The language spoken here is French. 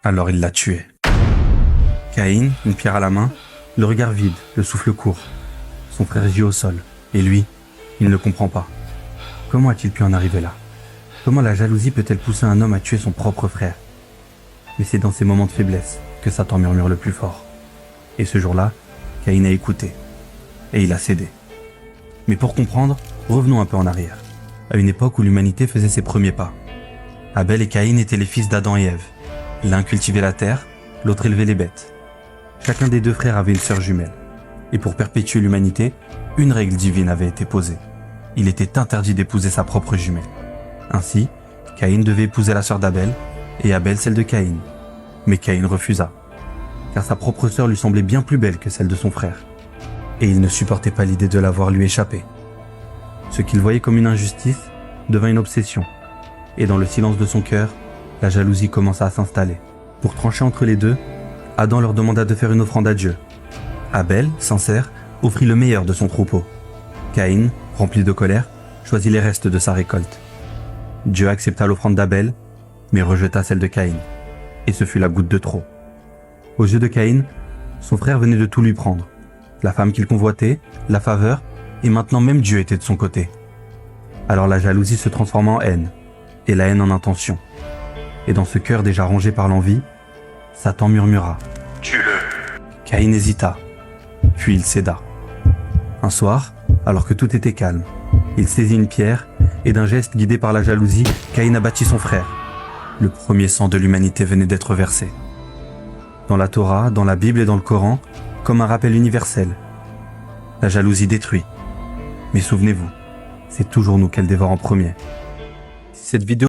Alors il l'a tué. Caïn, une pierre à la main, le regard vide, le souffle court. Son frère gît au sol. Et lui, il ne comprend pas. Comment a-t-il pu en arriver là? Comment la jalousie peut-elle pousser un homme à tuer son propre frère? Mais c'est dans ces moments de faiblesse que Satan murmure le plus fort. Et ce jour-là, Caïn a écouté. Et il a cédé. Mais pour comprendre, revenons un peu en arrière, à une époque où l'humanité faisait ses premiers pas. Abel et Caïn étaient les fils d'Adam et Ève. L'un cultivait la terre, l'autre élevait les bêtes. Chacun des deux frères avait une sœur jumelle. Et pour perpétuer l'humanité, une règle divine avait été posée. Il était interdit d'épouser sa propre jumelle. Ainsi, Caïn devait épouser la sœur d'Abel et Abel celle de Caïn. Mais Caïn refusa, car sa propre sœur lui semblait bien plus belle que celle de son frère. Et il ne supportait pas l'idée de la voir lui échapper. Ce qu'il voyait comme une injustice devint une obsession. Et dans le silence de son cœur, la jalousie commença à s'installer. Pour trancher entre les deux, Adam leur demanda de faire une offrande à Dieu. Abel, sincère, offrit le meilleur de son troupeau. Caïn, rempli de colère, choisit les restes de sa récolte. Dieu accepta l'offrande d'Abel, mais rejeta celle de Caïn. Et ce fut la goutte de trop. Aux yeux de Caïn, son frère venait de tout lui prendre. La femme qu'il convoitait, la faveur, et maintenant même Dieu était de son côté. Alors la jalousie se transforma en haine, et la haine en intention. Et dans ce cœur déjà rongé par l'envie, Satan murmura « Tue-le !» Caïn hésita, puis il céda. Un soir, alors que tout était calme, il saisit une pierre, et d'un geste guidé par la jalousie, Caïn abattit son frère. Le premier sang de l'humanité venait d'être versé. Dans la Torah, dans la Bible et dans le Coran, comme un rappel universel. La jalousie détruit. Mais souvenez-vous, c'est toujours nous qu'elle dévore en premier. Si cette vidéo